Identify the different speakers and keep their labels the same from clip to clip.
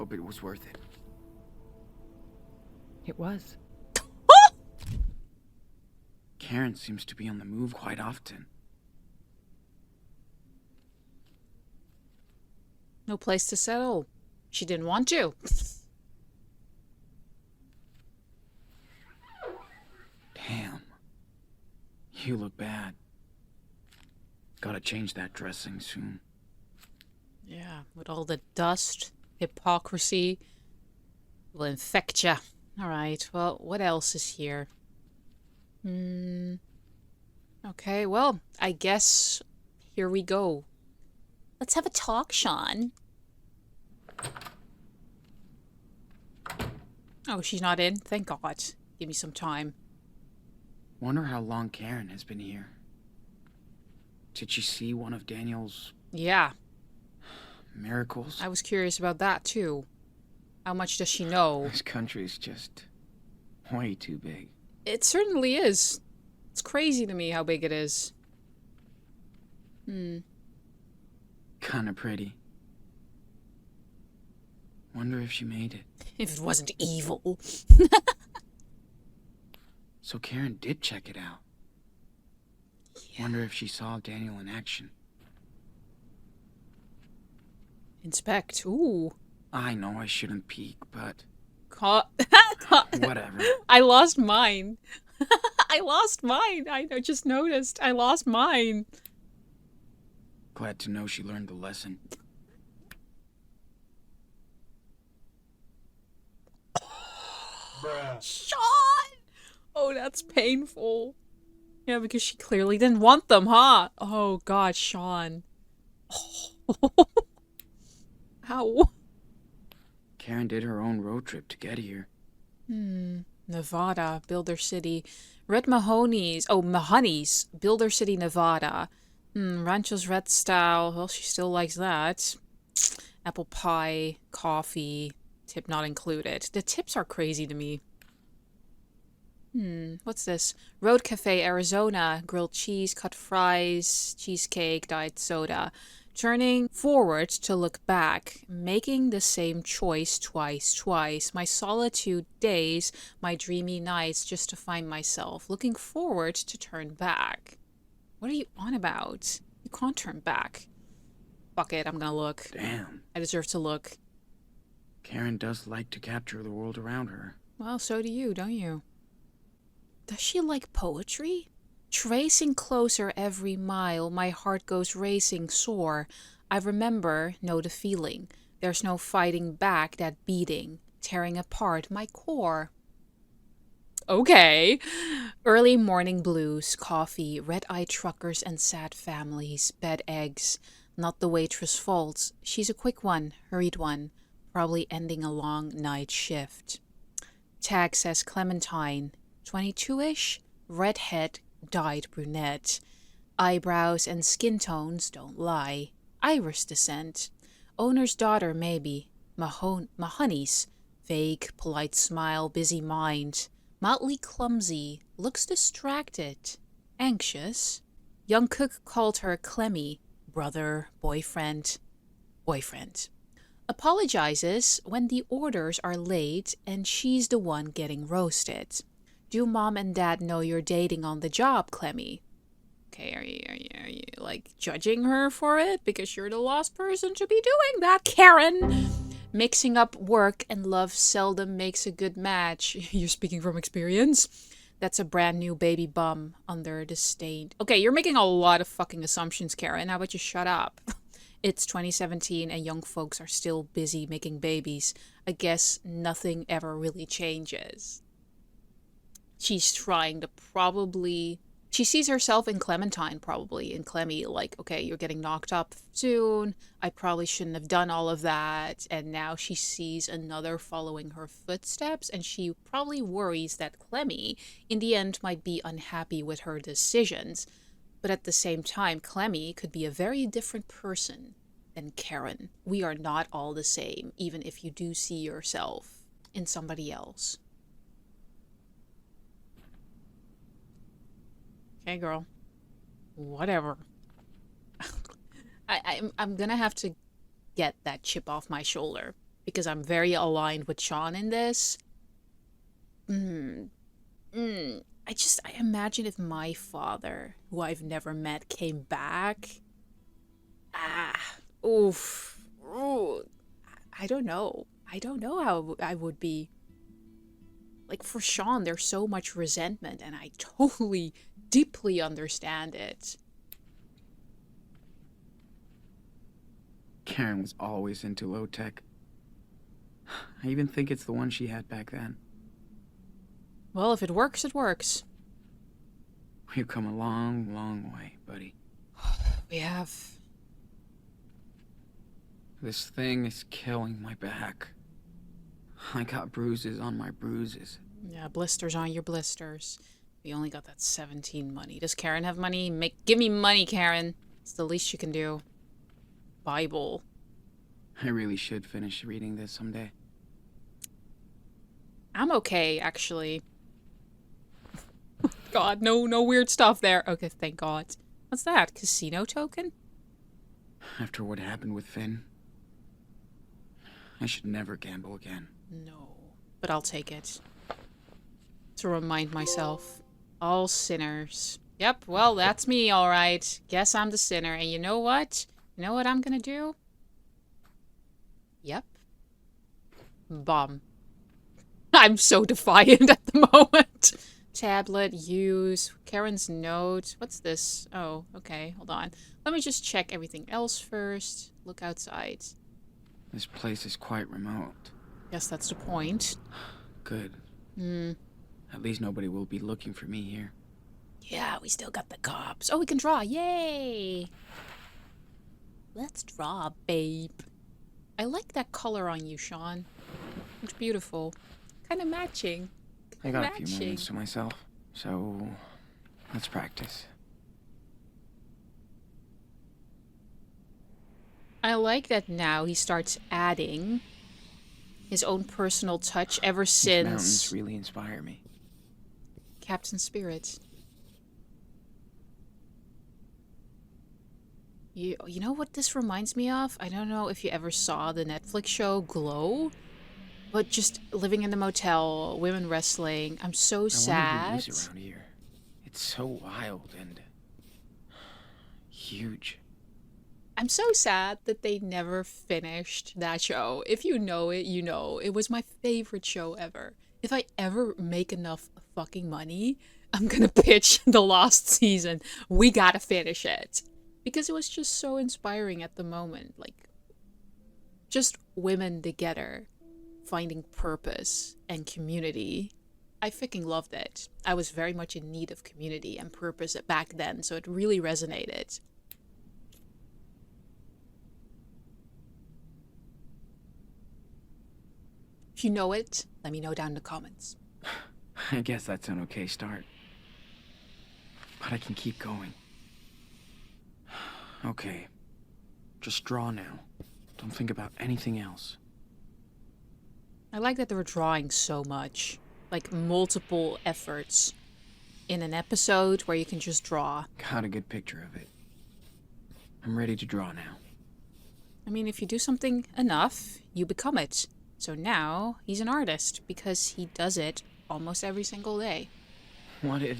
Speaker 1: Hope it was worth it.
Speaker 2: It was.
Speaker 1: Karen seems to be on the move quite often.
Speaker 3: No place to settle. She didn't want to.
Speaker 1: Damn. You look bad. Gotta change that dressing soon.
Speaker 3: Yeah, with all the dust, hypocrisy, will infect ya. Alright, well, what else is here? Okay, well, I guess here we go. Let's have a talk, Sean. Oh, she's not in? Thank God. Give me some time.
Speaker 1: Wonder how long Karen has been here. Did she see one of Daniel's
Speaker 3: Yeah,
Speaker 1: miracles?
Speaker 3: I was curious about that, too. How much does she know?
Speaker 1: This country's just way too big.
Speaker 3: It certainly is. It's crazy to me how big it is.
Speaker 1: Kinda pretty. Wonder if she made it.
Speaker 3: If it wasn't evil.
Speaker 1: So Karen did check it out.
Speaker 3: Yeah.
Speaker 1: Wonder if she saw Daniel in action.
Speaker 3: Inspect. Ooh.
Speaker 1: I know I shouldn't peek, but whatever.
Speaker 3: I lost mine. I lost mine. I just noticed. I lost mine.
Speaker 1: Glad to know she learned the lesson.
Speaker 3: Sean! Oh, that's painful. Yeah, because she clearly didn't want them, huh? Oh, God, Sean. Ow.
Speaker 1: Karen did her own road trip to get here.
Speaker 3: Nevada, Builder City. Red Mahoney's. Oh, Mahoney's. Builder City, Nevada. Rancho's Red Style. Well, she still likes that. Apple pie, coffee, tip not included. The tips are crazy to me. What's this? Road Cafe, Arizona. Grilled cheese, cut fries, cheesecake, diet soda. Turning forward to look back, making the same choice twice. My solitude days, my dreamy nights just to find myself. Looking forward to turn back. What are you on about? You can't turn back. Fuck it, I'm gonna look.
Speaker 1: Damn.
Speaker 3: I deserve to look.
Speaker 1: Karen does like to capture the world around her.
Speaker 3: Well, so do you, don't you? Does she like poetry? Tracing closer every mile, my heart goes racing sore. I remember, know the feeling. There's no fighting back that beating, tearing apart my core. Okay. Early morning blues, coffee, red-eyed truckers and sad families, bed eggs. Not the waitress' fault. She's a quick one, hurried one, probably ending a long night shift. Tag says Clementine, 22-ish, redhead, dyed brunette. Eyebrows and skin tones don't lie. Irish descent. Owner's daughter, maybe. Mahoney's. Vague, polite smile, busy mind. Mildly clumsy, looks distracted. Anxious. Young cook called her Clemmy. Brother, boyfriend. Apologizes when the orders are late and she's the one getting roasted. Do mom and dad know you're dating on the job, Clemmy? Okay, are you like judging her for it because you're the last person to be doing that, Karen? Mixing up work and love seldom makes a good match. You're speaking from experience. That's a brand new baby bum under disdain. Okay, you're making a lot of fucking assumptions, Karen. How about you shut up? It's 2017 and young folks are still busy making babies. I guess nothing ever really changes. She's trying to she sees herself in Clementine, probably, in Clemmy, like, okay, you're getting knocked up soon, I probably shouldn't have done all of that, and now she sees another following her footsteps, and she probably worries that Clemmy, in the end, might be unhappy with her decisions, but at the same time, Clemmy could be a very different person than Karen. We are not all the same, even if you do see yourself in somebody else. Okay, girl. Whatever. I'm gonna have to get that chip off my shoulder. because I'm very aligned with Sean in this. I imagine if my father, who I've never met, came back. Ah, oof. Ooh, I don't know. I don't know how I would be. Like, for Sean, there's so much resentment, and I totally, deeply understand it.
Speaker 1: Karen was always into low tech. I even think it's the one she had back then.
Speaker 3: Well, if it works, it works.
Speaker 1: We've come a long, long way, buddy.
Speaker 3: We have.
Speaker 1: This thing is killing my back. I got bruises on my bruises.
Speaker 3: Yeah, blisters on your blisters. We only got that 17 money. Does Karen have money? Give me money, Karen. It's the least you can do. Bible.
Speaker 1: I really should finish reading this someday.
Speaker 3: I'm okay, actually. God, no weird stuff there. Okay, thank God. What's that? Casino token?
Speaker 1: After what happened with Finn, I should never gamble again.
Speaker 3: No, but I'll take it. To remind myself. All sinners. Yep, well, that's me, alright. Guess I'm the sinner. And you know what? You know what I'm gonna do? Yep. Bomb. I'm so defiant at the moment. Tablet, use, Karen's note. What's this? Oh, okay, hold on. Let me just check everything else first. Look outside.
Speaker 1: This place is quite remote.
Speaker 3: Guess that's the point.
Speaker 1: Good. At least nobody will be looking for me here.
Speaker 3: Yeah, we still got the cops. Oh, we can draw. Yay! Let's draw, babe. I like that color on you, Sean. Looks beautiful. Kind of matching.
Speaker 1: I got a few moments to myself, so let's practice.
Speaker 3: I like that now he starts adding his own personal touch ever
Speaker 1: These
Speaker 3: since
Speaker 1: mountains really inspire me.
Speaker 3: Captain Spirit. You know what this reminds me of? I don't know if you ever saw the Netflix show Glow, but just living in the motel, women wrestling. I'm so sad.
Speaker 1: I wonder who lives around here. It's so wild and huge.
Speaker 3: I'm so sad that they never finished that show. If you know it, you know. It was my favorite show ever. If I ever make enough fucking money, I'm gonna pitch the last season. We gotta finish it. Because it was just so inspiring at the moment. Like, just women together, finding purpose and community. I freaking loved it. I was very much in need of community and purpose back then, so it really resonated. If you know it, let me know down in the comments.
Speaker 1: I guess that's an okay start. But I can keep going. Okay. Just draw now. Don't think about anything else.
Speaker 3: I like that they were drawing so much. Like, multiple efforts in an episode where you can just draw.
Speaker 1: Got a good picture of it. I'm ready to draw now.
Speaker 3: I mean, if you do something enough, you become it. So now, he's an artist, because he does it almost every single day.
Speaker 1: What if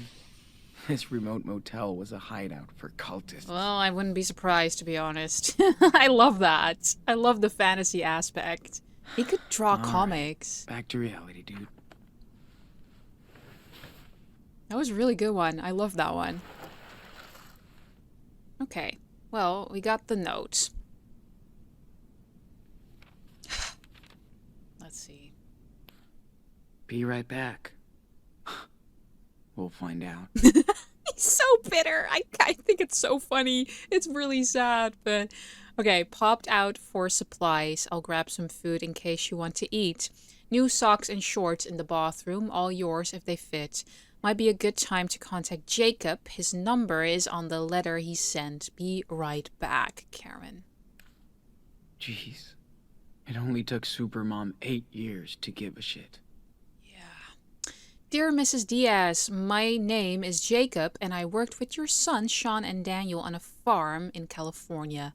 Speaker 1: this remote motel was a hideout for cultists?
Speaker 3: Well, I wouldn't be surprised, to be honest. I love that. I love the fantasy aspect. He could draw
Speaker 1: All
Speaker 3: comics.
Speaker 1: Right. Back to reality, dude.
Speaker 3: That was a really good one. I love that one. Okay. Well, we got the note. Let's see.
Speaker 1: Be right back. We'll find out.
Speaker 3: He's so bitter. I think it's so funny. It's really sad, but... Okay, popped out for supplies. I'll grab some food in case you want to eat. New socks and shorts in the bathroom. All yours if they fit. Might be a good time to contact Jacob. His number is on the letter he sent. Be right back, Karen.
Speaker 1: Jeez. It only took Supermom 8 years to give a shit.
Speaker 3: Dear Mrs. Diaz, my name is Jacob, and I worked with your sons, Sean and Daniel, on a farm in California.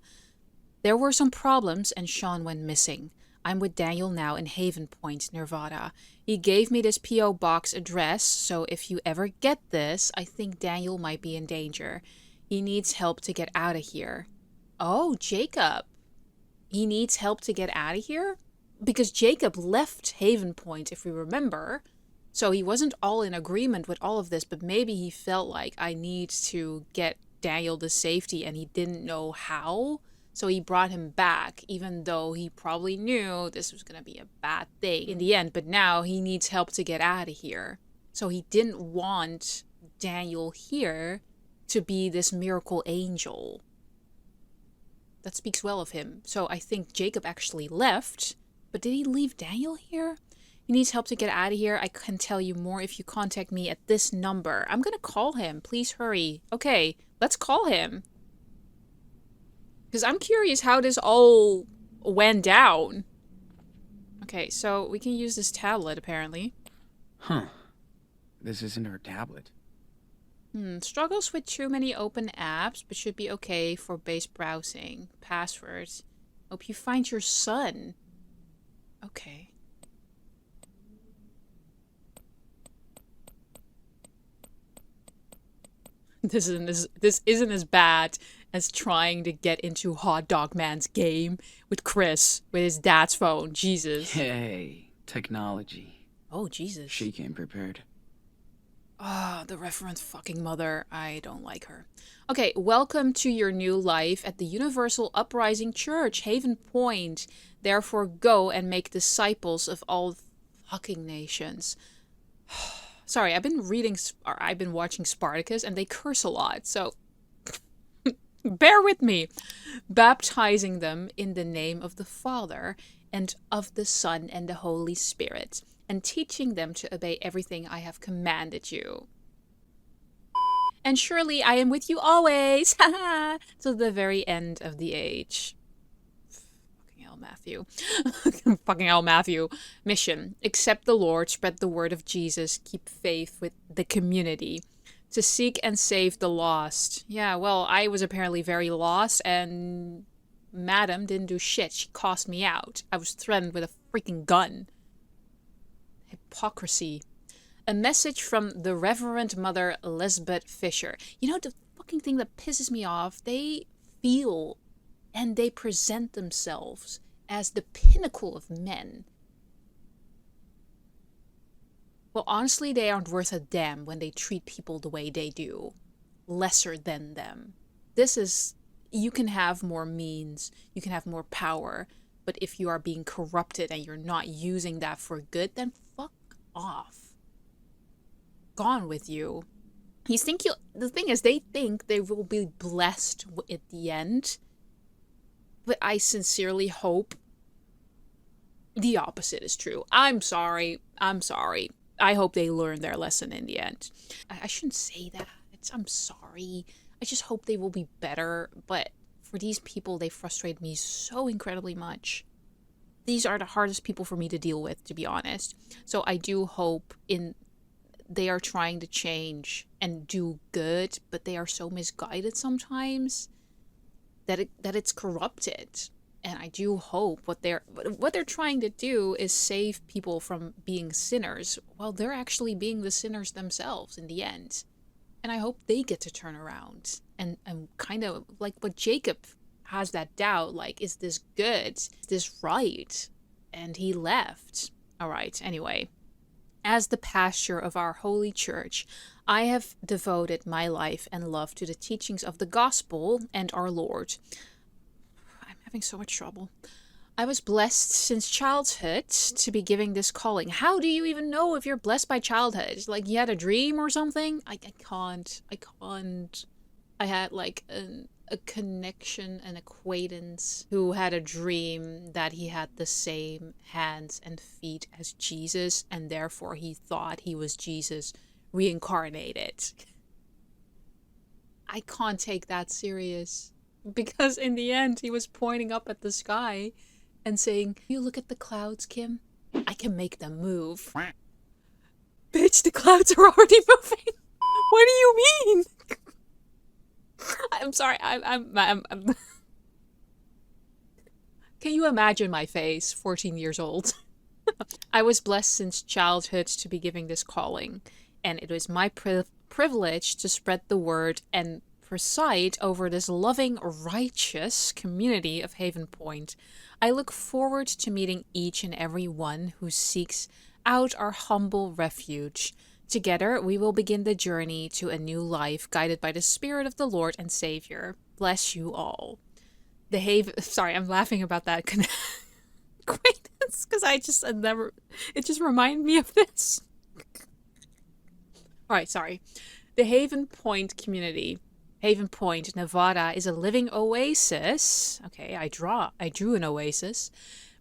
Speaker 3: There were some problems, and Sean went missing. I'm with Daniel now in Haven Point, Nevada. He gave me this P.O. box address, so if you ever get this, I think Daniel might be in danger. He needs help to get out of here. Oh, Jacob. He needs help to get out of here? Because Jacob left Haven Point, if we remember. So he wasn't all in agreement with all of this, but maybe he felt like I need to get Daniel to safety and he didn't know how. So he brought him back, even though he probably knew this was going to be a bad thing in the end. But now he needs help to get out of here. So he didn't want Daniel here to be this miracle angel. That speaks well of him. So I think Jacob actually left. But did he leave Daniel here? He needs help to get out of here. I can tell you more if you contact me at this number. I'm going to call him. Please hurry. Okay, let's call him. Because I'm curious how this all went down. Okay, so we can use this tablet, apparently.
Speaker 1: Huh. This isn't her tablet.
Speaker 3: Struggles with too many open apps, but should be okay for base browsing. Passwords. Hope you find your son. Okay. This isn't as bad as trying to get into Hot Dog Man's game with Chris with his dad's phone. Jesus.
Speaker 1: Hey, technology.
Speaker 3: Oh, Jesus.
Speaker 1: She came prepared.
Speaker 3: Ah, the Reverend fucking mother. I don't like her. Okay, welcome to your new life at the Universal Uprising Church, Haven Point. Therefore, go and make disciples of all fucking nations. Sorry, I've been watching Spartacus and they curse a lot, so bear with me. Baptizing them in the name of the Father and of the Son and the Holy Spirit, and teaching them to obey everything I have commanded you. And surely I am with you always, till the very end of the age. Fucking hell, Matthew. Fucking hell, Matthew. Mission: accept the Lord, spread the word of Jesus, keep faith with the community, to seek and save the lost. Yeah, well, I was apparently very lost, and Madam didn't do shit. She cost me out. I was threatened with a freaking gun. Hypocrisy. A message from the Reverend Mother Lisbeth Fisher. You know, the fucking thing that pisses me off, they feel and they present themselves as the pinnacle of men. Well, honestly, they aren't worth a damn when they treat people the way they do. Lesser than them. You can have more means, you can have more power, but if you are being corrupted and you're not using that for good, then fuck off. Gone with you. The thing is, they think they will be blessed at the end, but I sincerely hope the opposite is true. I'm sorry. I hope they learn their lesson in the end. I shouldn't say that. I'm sorry. I just hope they will be better, but for these people, they frustrate me so incredibly much. These are the hardest people for me to deal with, to be honest. So I do hope they are trying to change and do good, but they are so misguided sometimes that it's corrupted. And I do hope what they're trying to do is save people from being sinners, while they're actually being the sinners themselves in the end. And I hope they get to turn around and kind of like what Jacob has that doubt, like, is this good? Is this right? And he left. All right, anyway. As the pastor of our holy church, I have devoted my life and love to the teachings of the gospel and our Lord. I'm having so much trouble. I was blessed since childhood to be giving this calling. How do you even know if you're blessed by childhood? Like, you had a dream or something? I can't. I had like a connection, an acquaintance who had a dream that he had the same hands and feet as Jesus, and therefore he thought he was Jesus reincarnated. I can't take that serious, because in the end he was pointing up at the sky and saying, "You look at the clouds, Kim. I can make them move." Bitch, the clouds are already moving. What do you mean? I'm sorry. I'm Can you imagine my face, 14 years old? I was blessed since childhood to be given this calling, and it was my privilege to spread the word and preside over this loving, righteous community of Haven Point. I look forward to meeting each and every one who seeks out our humble refuge. Together, we will begin the journey to a new life guided by the Spirit of the Lord and Savior. Bless you all. The Haven. Sorry, I'm laughing about that acquaintance because it just reminded me of this. All right, sorry. The Haven Point community. Haven Point, Nevada is a living oasis. Okay, I drew an oasis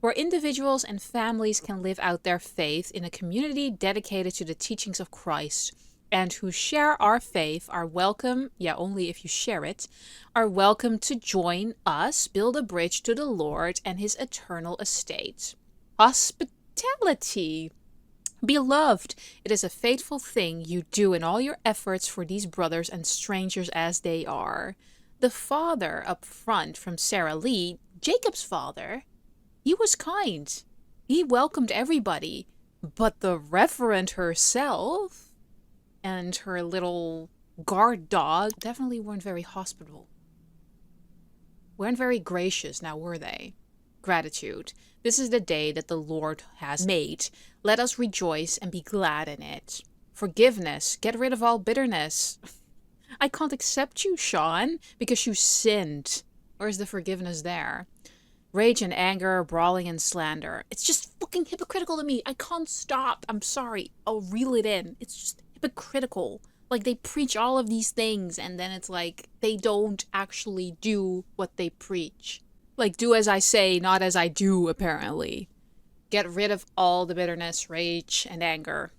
Speaker 3: where individuals and families can live out their faith in a community dedicated to the teachings of Christ, and who share our faith are welcome, only if you share it, are welcome to join us build a bridge to the Lord and his eternal estate. Hospitality. Beloved, it is a faithful thing you do in all your efforts for these brothers and strangers as they are. The father up front from Sarah Lee, Jacob's father, he was kind. He welcomed everybody. But the Reverend herself and her little guard dog definitely weren't very hospitable. Weren't very gracious, now were they? Gratitude. This is the day that the Lord has made. Let us rejoice and be glad in it. Forgiveness. Get rid of all bitterness. I can't accept you, Sean, because you sinned. Where's the forgiveness there? Rage and anger, brawling and slander. It's just fucking hypocritical to me. I can't stop. I'm sorry. I'll reel it in. It's just hypocritical. Like, they preach all of these things, and then it's like they don't actually do what they preach. Like, do as I say, not as I do, apparently. Get rid of all the bitterness, rage, and anger,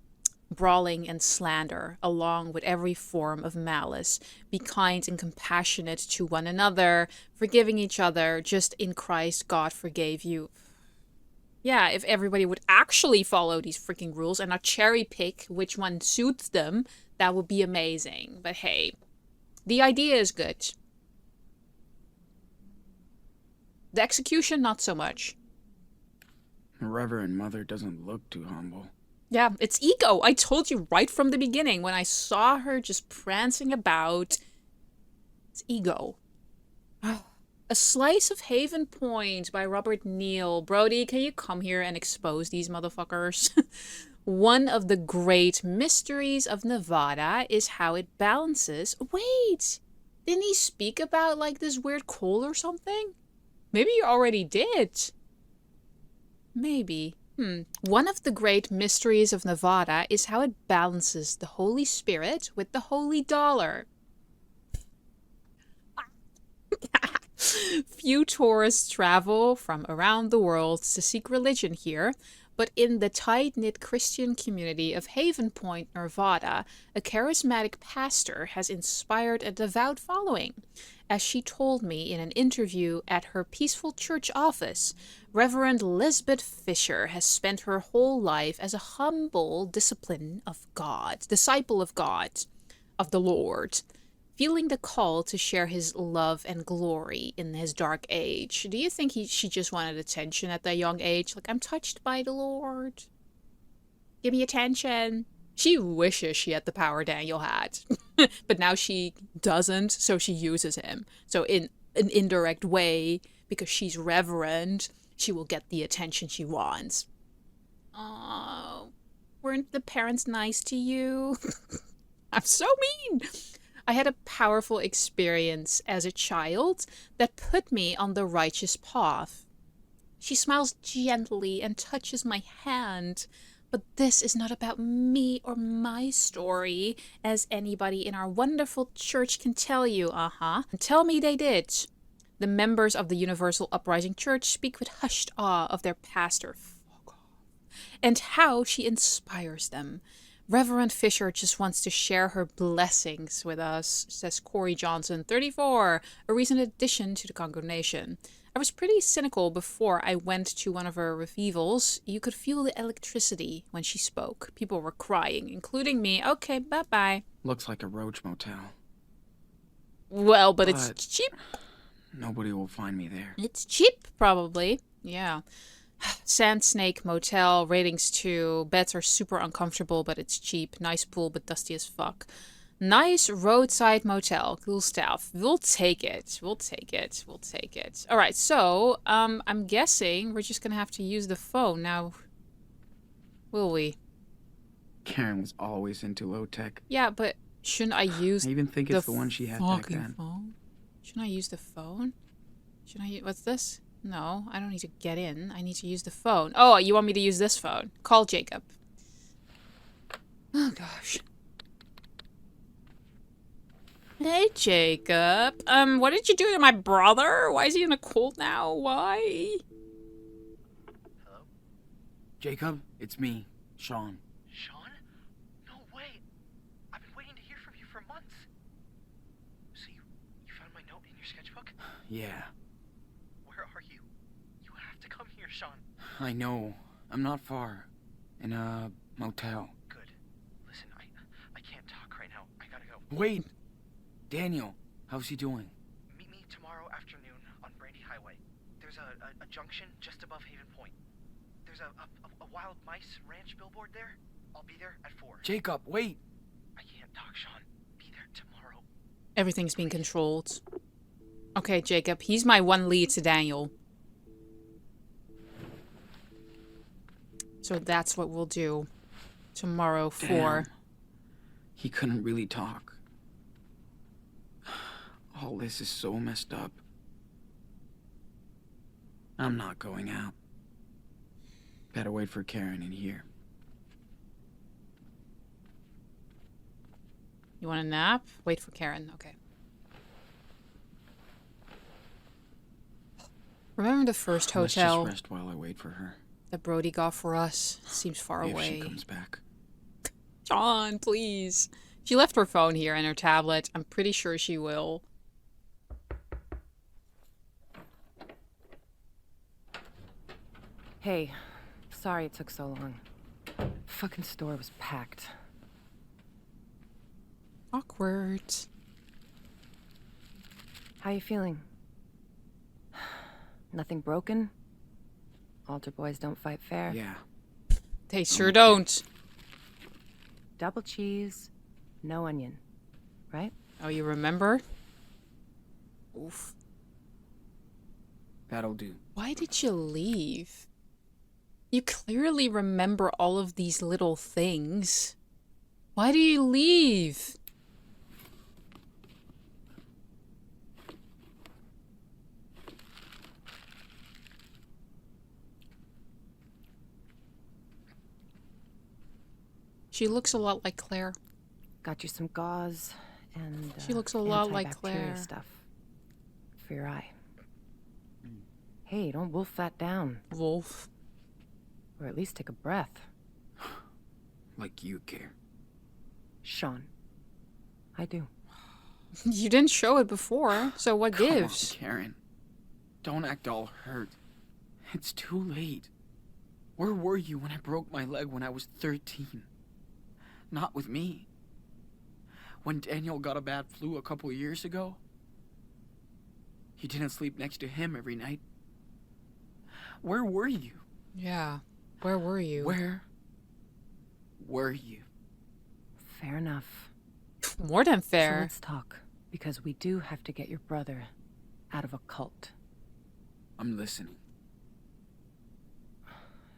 Speaker 3: brawling and slander, along with every form of malice. Be kind and compassionate to one another, forgiving each other, just in Christ God forgave you. Yeah, if everybody would actually follow these freaking rules and not cherry pick which one suits them, that would be amazing. But hey, the idea is good. The execution, not so much.
Speaker 1: The Reverend Mother doesn't look too humble.
Speaker 3: Yeah, it's ego. I told you right from the beginning when I saw her just prancing about. It's ego. A Slice of Haven Point by Robert Neal. Brody, can you come here and expose these motherfuckers? One of the great mysteries of Nevada is how it balances. Wait, didn't he speak about like this weird coal or something? Maybe you already did. Maybe. One of the great mysteries of Nevada is how it balances the Holy Spirit with the holy dollar. Few tourists travel from around the world to seek religion here, but in the tight-knit Christian community of Haven Point, Nevada, a charismatic pastor has inspired a devout following. As she told me in an interview at her peaceful church office, Reverend Lisbeth Fisher has spent her whole life as a humble disciple of God, of the Lord, feeling the call to share his love and glory in his dark age. Do you think she just wanted attention at that young age? Like, I'm touched by the Lord. Give me attention. She wishes she had the power Daniel had. But now she doesn't, so she uses him. So in an indirect way, because she's reverend, she will get the attention she wants. Oh, weren't the parents nice to you? I'm so mean. I had a powerful experience as a child that put me on the righteous path. She smiles gently and touches my hand. But this is not about me or my story, as anybody in our wonderful church can tell you, And tell me they did. The members of the Universal Uprising Church speak with hushed awe of their pastor, and how she inspires them. Reverend Fisher just wants to share her blessings with us, says Corey Johnson, 34, a recent addition to the congregation. I was pretty cynical before I went to one of her revivals. You could feel the electricity when she spoke. People were crying, including me. Okay, bye-bye.
Speaker 1: Looks like a roach motel.
Speaker 3: Well, but it's cheap.
Speaker 1: Nobody will find me there.
Speaker 3: It's cheap, probably. Yeah. Sand Snake Motel, ratings 2. Beds are super uncomfortable, but it's cheap. Nice pool, but dusty as fuck. Nice roadside motel. Cool stuff. We'll take it. We'll take it. We'll take it. All right, so I'm guessing we're just gonna have to use the phone now. Will we?
Speaker 1: Karen was always into low tech.
Speaker 3: Yeah, but shouldn't I use
Speaker 1: I even think it's the one she had back
Speaker 3: fucking
Speaker 1: then.
Speaker 3: phone? Shouldn't I use the phone? Should I? What's this? No, I don't need to get in. I need to use the phone. Oh, you want me to use this phone? Call Jacob. Oh gosh. Hey, Jacob. What did you do to my brother? Why is he in a cold now? Why?
Speaker 2: Hello?
Speaker 1: Jacob, it's me, Sean.
Speaker 2: Sean? No way! I've been waiting to hear from you for months. So you found my note in your sketchbook?
Speaker 1: Yeah,
Speaker 2: Where are you? You have to come here, Sean.
Speaker 1: I know. I'm not far. In a motel.
Speaker 2: Good. Listen, I can't talk right now. I gotta go.
Speaker 1: Wait! Daniel, how's he doing?
Speaker 2: Meet me tomorrow afternoon on Brandy Highway. There's a junction just above Haven Point. There's a wild mice ranch billboard there. I'll be there at 4.
Speaker 1: Jacob, wait!
Speaker 2: I can't talk, Sean. Be there tomorrow.
Speaker 3: Everything's being controlled. Okay, Jacob. He's my one lead to Daniel. So that's what we'll do. Tomorrow, 4.
Speaker 1: Damn. He couldn't really talk. All this is so messed up. I'm not going out. Better wait for Karen in here.
Speaker 3: You want a nap? Wait for Karen. Okay. Remember the first
Speaker 1: Let's
Speaker 3: hotel
Speaker 1: just rest while I wait for her.
Speaker 3: that Brody got for us? Seems far
Speaker 1: If
Speaker 3: away.
Speaker 1: she comes back.
Speaker 3: John, please. She left her phone here and her tablet. I'm pretty sure she will.
Speaker 4: Hey, sorry it took so long. Fucking store was packed.
Speaker 3: Awkward.
Speaker 4: How you feeling? Nothing broken? Altar boys don't fight fair.
Speaker 1: Yeah.
Speaker 3: They sure
Speaker 1: okay.
Speaker 3: don't.
Speaker 4: Double cheese, no onion. Right?
Speaker 3: Oh, you remember? Oof.
Speaker 1: That'll do.
Speaker 3: Why did you leave? You clearly remember all of these little things. Why do you leave? She looks a lot like Claire.
Speaker 4: Got you some gauze and
Speaker 3: She looks a lot like
Speaker 4: antibacterial
Speaker 3: Claire.
Speaker 4: stuff for your eye. Hey, don't wolf that down.
Speaker 3: Wolf.
Speaker 4: Or at least take a breath.
Speaker 1: Like you care.
Speaker 4: Sean. I do.
Speaker 3: You didn't show it before, so what
Speaker 1: Come
Speaker 3: gives?
Speaker 1: on, Karen. Don't act all hurt. It's too late. Where were you when I broke my leg when I was 13? Not with me. When Daniel got a bad flu a couple years ago? You didn't sleep next to him every night. Where were you?
Speaker 3: Yeah. Where were you?
Speaker 1: Where were you?
Speaker 4: Fair enough.
Speaker 3: More than
Speaker 4: So
Speaker 3: fair.
Speaker 4: let's talk, because we do have to get your brother out of a cult.
Speaker 1: I'm listening.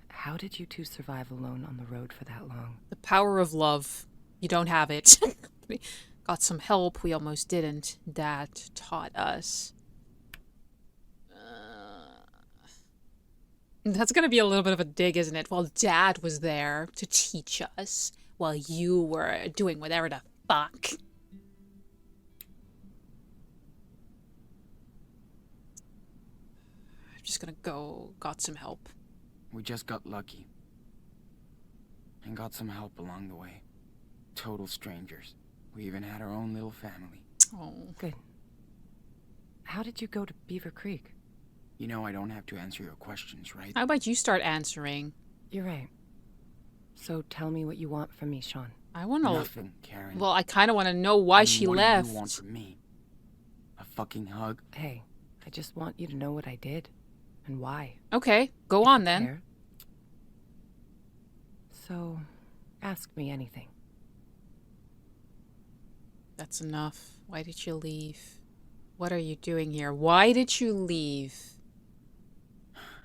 Speaker 4: How did you two survive alone on the road for that long?
Speaker 3: The power of love. You don't have it. We got some help. We almost didn't. Dad taught us. That's gonna be a little bit of a dig, isn't it? Well, Dad was there to teach us while you were doing whatever the fuck. I'm just gonna go. Got some help.
Speaker 1: We just got lucky. And got some help along the way. Total strangers. We even had our own little family.
Speaker 3: Oh.
Speaker 4: Good. How did you go to Beaver Creek?
Speaker 1: You know I don't have to answer your questions, right?
Speaker 3: How about you start answering?
Speaker 4: You're right. So tell me what you want from me, Sean.
Speaker 3: I want to.
Speaker 1: Nothing, Karen.
Speaker 3: Well, I kind of want to know why
Speaker 1: And
Speaker 3: she
Speaker 1: what
Speaker 3: left.
Speaker 1: do you want from me? A fucking hug?
Speaker 4: Hey, I just want you to know what I did. And why?
Speaker 3: Okay, go on then.
Speaker 4: Care? So, ask me anything.
Speaker 3: That's enough. Why did you leave? What are you doing here? Why did you leave?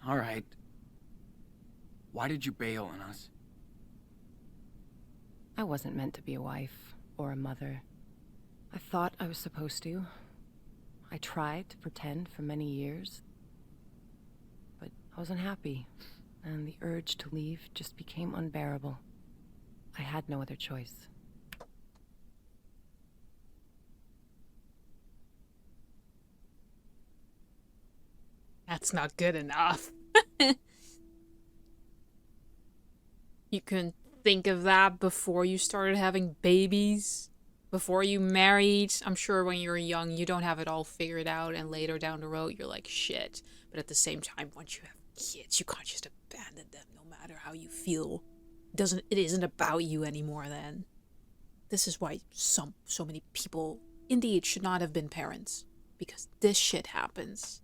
Speaker 1: All right. Why did you bail on us?
Speaker 4: I wasn't meant to be a wife or a mother. I thought I was supposed to. I tried to pretend for many years. But I wasn't happy, and the urge to leave just became unbearable. I had no other choice.
Speaker 3: That's not good enough. You couldn't think of that before you started having babies? Before you married? I'm sure when you're young, you don't have it all figured out, and later down the road, you're like, shit. But at the same time, once you have kids, you can't just abandon them no matter how you feel. It isn't about you anymore then. This is why so many people indeed should not have been parents. Because this shit happens.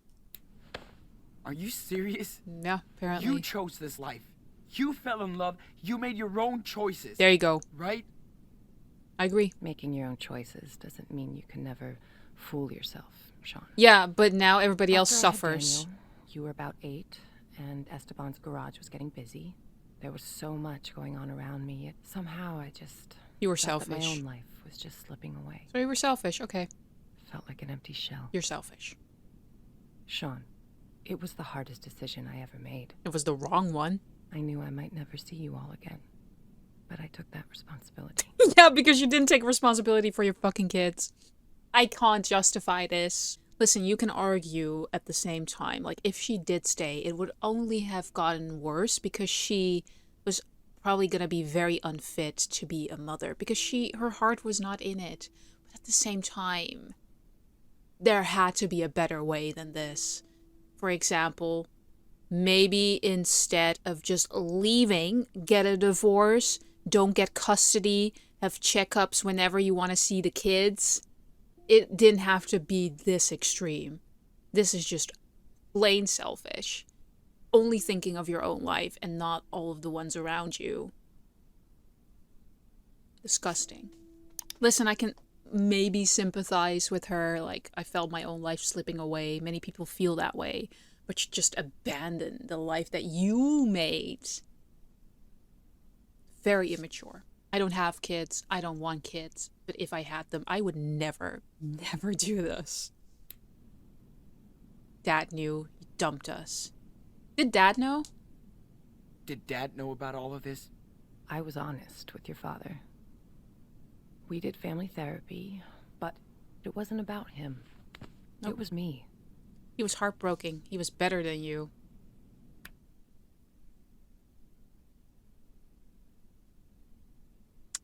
Speaker 1: Are you serious?
Speaker 3: Yeah, apparently.
Speaker 1: You chose this life. You fell in love. You made your own choices.
Speaker 3: There you go.
Speaker 1: Right?
Speaker 3: I agree.
Speaker 4: Making your own choices doesn't mean you can never fool yourself, Sean.
Speaker 3: Yeah, but now everybody else
Speaker 4: After I had
Speaker 3: suffers.
Speaker 4: Daniel, you were about 8, and Esteban's garage was getting busy. There was so much going on around me, yet somehow I just
Speaker 3: You were
Speaker 4: felt that
Speaker 3: selfish.
Speaker 4: my own life was just slipping away.
Speaker 3: So you were selfish. Okay.
Speaker 4: Felt like an empty shell.
Speaker 3: You're selfish.
Speaker 4: Sean, it was the hardest decision I ever made.
Speaker 3: It was the wrong one.
Speaker 4: I knew I might never see you all again, but I took that responsibility.
Speaker 3: Yeah, because you didn't take responsibility for your fucking kids. I can't justify this. Listen, you can argue at the same time. Like, if she did stay, it would only have gotten worse because she was probably gonna be very unfit to be a mother because her heart was not in it. But at the same time, there had to be a better way than this. For example, maybe instead of just leaving, get a divorce, don't get custody, have checkups whenever you want to see the kids. It didn't have to be this extreme. This is just plain selfish. Only thinking of your own life and not all of the ones around you. Disgusting. Listen, I can maybe sympathize with her. Like, I felt my own life slipping away. Many people feel that way. But you just abandon the life that you made. Very immature. I don't have kids. I don't want kids. But if I had them, I would never do this. Dad knew. He dumped us. Did Dad know?
Speaker 1: Did Dad know about all of this?
Speaker 4: I was honest with your father. We did family therapy, but it wasn't about him.
Speaker 3: Nope.
Speaker 4: It was me.
Speaker 3: He was heartbroken. He was better than you.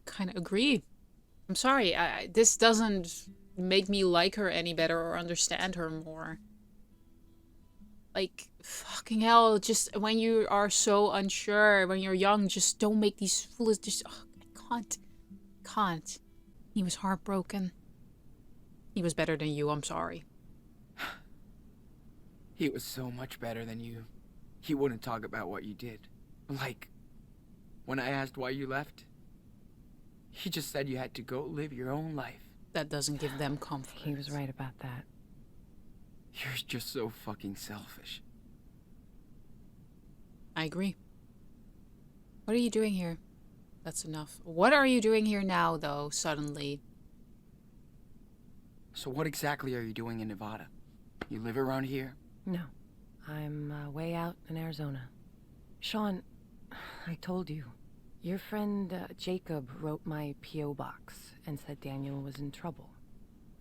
Speaker 3: Kind of agree. I'm sorry. This doesn't make me like her any better or understand her more. Like, fucking hell, just when you are so unsure, when you're young, just don't make these foolish... I can't. He was heartbroken. He was better than you, I'm sorry.
Speaker 1: He was so much better than you. He wouldn't talk about what you did. Like, when I asked why you left, he just said you had to go live your own life.
Speaker 3: That doesn't give them comfort.
Speaker 4: He was right about that.
Speaker 1: You're just so fucking selfish.
Speaker 3: I agree. What are you doing here? That's enough. What are you doing here now, though, suddenly?
Speaker 1: So what exactly are you doing in Nevada? You live around here?
Speaker 4: No, I'm way out in Arizona. Sean, I told you. Your friend Jacob wrote my P.O. box and said Daniel was in trouble.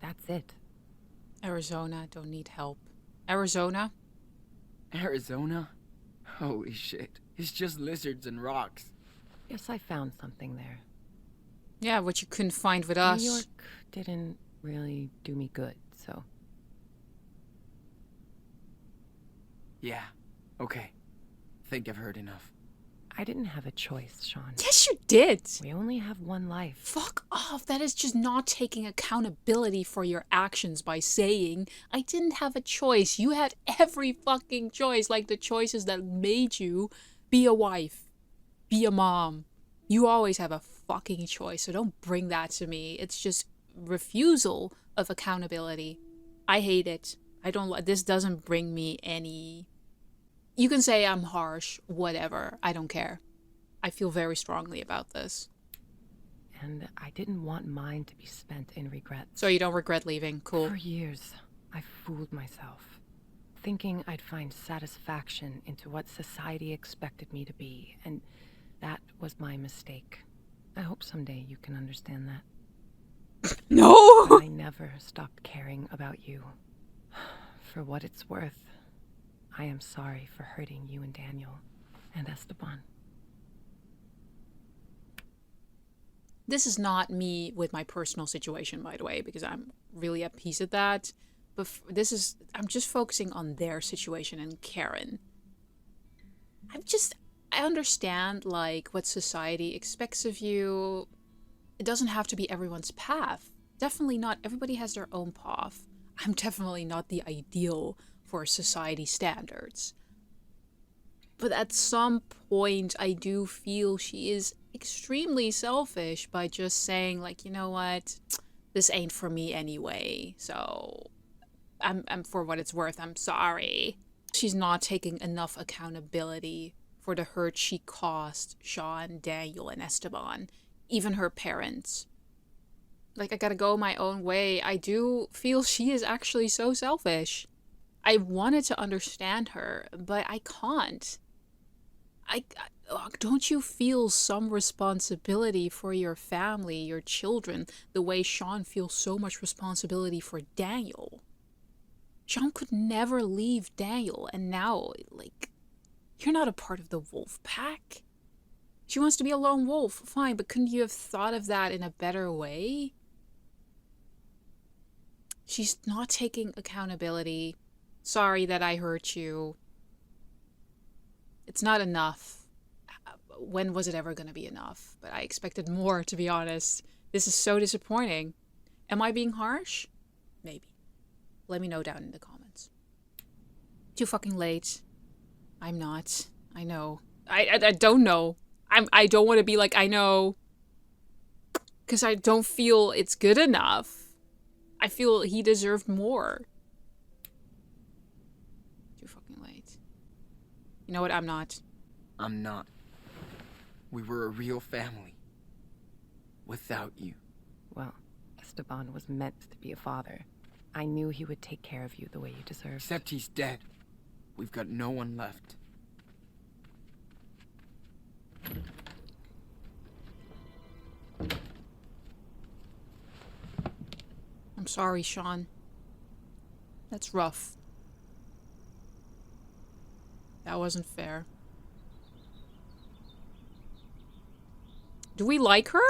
Speaker 4: That's it.
Speaker 3: Arizona, don't need help. Arizona?
Speaker 1: Arizona? Holy shit. It's just lizards and rocks.
Speaker 4: Yes, I found something there.
Speaker 3: Yeah, what you couldn't find with us.
Speaker 4: New York didn't really do me good, so...
Speaker 1: Yeah, okay. Think I've heard enough.
Speaker 4: I didn't have a choice, Sean.
Speaker 3: Yes, you did.
Speaker 4: We only have one life.
Speaker 3: Fuck off. That is just not taking accountability for your actions by saying, I didn't have a choice. You had every fucking choice, like the choices that made you be a wife, be a mom. You always have a fucking choice, so don't bring that to me. It's just refusal of accountability. I hate it. I don't like this. Doesn't bring me any. You can say I'm harsh, whatever. I don't care. I feel very strongly about this.
Speaker 4: And I didn't want mine to be spent in regret.
Speaker 3: So you don't regret leaving. Cool.
Speaker 4: For years, I fooled myself, thinking I'd find satisfaction into what society expected me to be, and that was my mistake. I hope someday you can understand that.
Speaker 3: No!
Speaker 4: But I never stopped caring about you. For what it's worth, I am sorry for hurting you and Daniel and Esteban.
Speaker 3: This is not me with my personal situation, by the way, because I'm really at peace with that. But I'm just focusing on their situation and Karen. I understand, like, what society expects of you. It doesn't have to be everyone's path. Definitely not. Everybody has their own path. I'm definitely not the ideal for society standards. But at some point, I do feel she is extremely selfish by just saying, like, you know what? This ain't for me anyway. So, I'm for what it's worth. I'm sorry. She's not taking enough accountability for the hurt she caused Sean, Daniel, and Esteban. Even her parents. Like, I gotta go my own way. I do feel she is actually so selfish. I wanted to understand her, but I can't. Don't you feel some responsibility for your family, your children, the way Sean feels so much responsibility for Daniel? Sean could never leave Daniel, and now, like, you're not a part of the wolf pack. She wants to be a lone wolf, fine, but couldn't you have thought of that in a better way? She's not taking accountability. Sorry that I hurt you. It's not enough. When was it ever going to be enough? But I expected more, to be honest. This is so disappointing. Am I being harsh? Maybe. Let me know down in the comments. Too fucking late. I'm not. I know. I don't know. I don't want to be like, I know. Because I don't feel it's good enough. I feel he deserved more. Too fucking late. You know what? I'm not.
Speaker 1: I'm not. We were a real family. Without you.
Speaker 4: Well, Esteban was meant to be a father. I knew he would take care of you the way you deserved.
Speaker 1: Except he's dead. We've got no one left.
Speaker 3: I'm sorry, Sean. That's rough. That wasn't fair. Do we like her?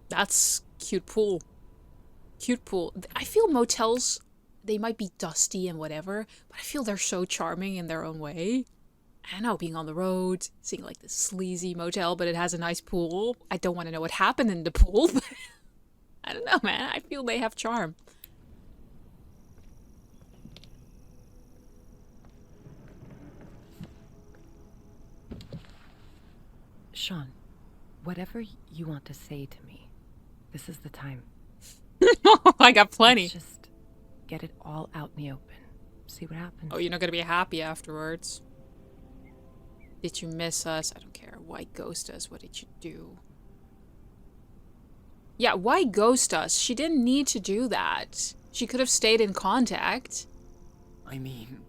Speaker 3: That's cute pool. Cute pool. I feel motels, they might be dusty and whatever, but I feel they're so charming in their own way. I don't know, being on the road, seeing like this sleazy motel, but it has a nice pool. I don't want to know what happened in the pool, but I don't know, man. I feel they have charm.
Speaker 4: Sean, whatever you want to say to me, this is the time.
Speaker 3: I got plenty.
Speaker 4: Let's just get it all out in the open. See what happens.
Speaker 3: Oh, you're not gonna be happy afterwards. Did you miss us? I don't care. Why ghost us? What did you do? Yeah, why ghost us? She didn't need to do that. She could have stayed in contact.
Speaker 1: I mean,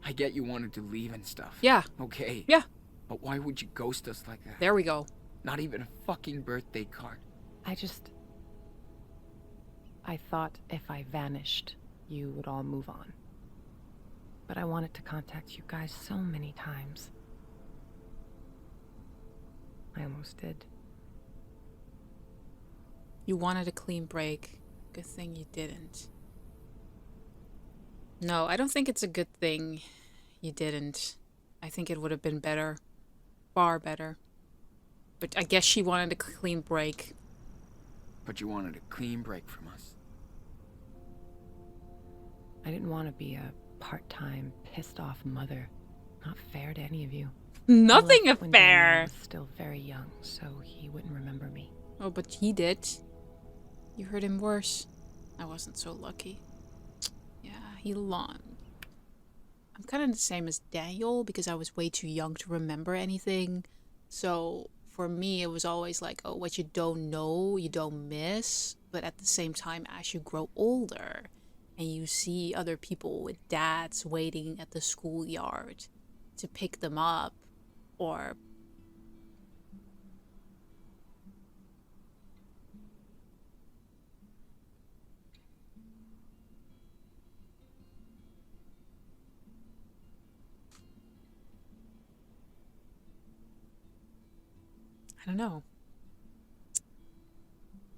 Speaker 1: I get you wanted to leave and stuff.
Speaker 3: Yeah.
Speaker 1: Okay.
Speaker 3: Yeah.
Speaker 1: But why would you ghost us like that?
Speaker 3: There we go.
Speaker 1: Not even a fucking birthday card.
Speaker 4: I thought if I vanished, you would all move on. But I wanted to contact you guys so many times. I almost did.
Speaker 3: You wanted a clean break. Good thing you didn't. No, I don't think it's a good thing you didn't. I think it would have been better. Far better. But I guess she wanted a clean break.
Speaker 1: But you wanted a clean break from us.
Speaker 4: I didn't want to be a part-time, pissed-off mother. Not fair to any of you.
Speaker 3: Nothing
Speaker 4: I left when
Speaker 3: fair.
Speaker 4: Daniel was still very young, so he wouldn't remember me.
Speaker 3: Oh, but he did. You hurt him worse. I wasn't so lucky. Yeah, he longed. I'm kind of the same as Daniel because I was way too young to remember anything. So for me, it was always like, oh, what you don't know, you don't miss. But at the same time, as you grow older and you see other people with dads waiting at the schoolyard to pick them up, or I don't know,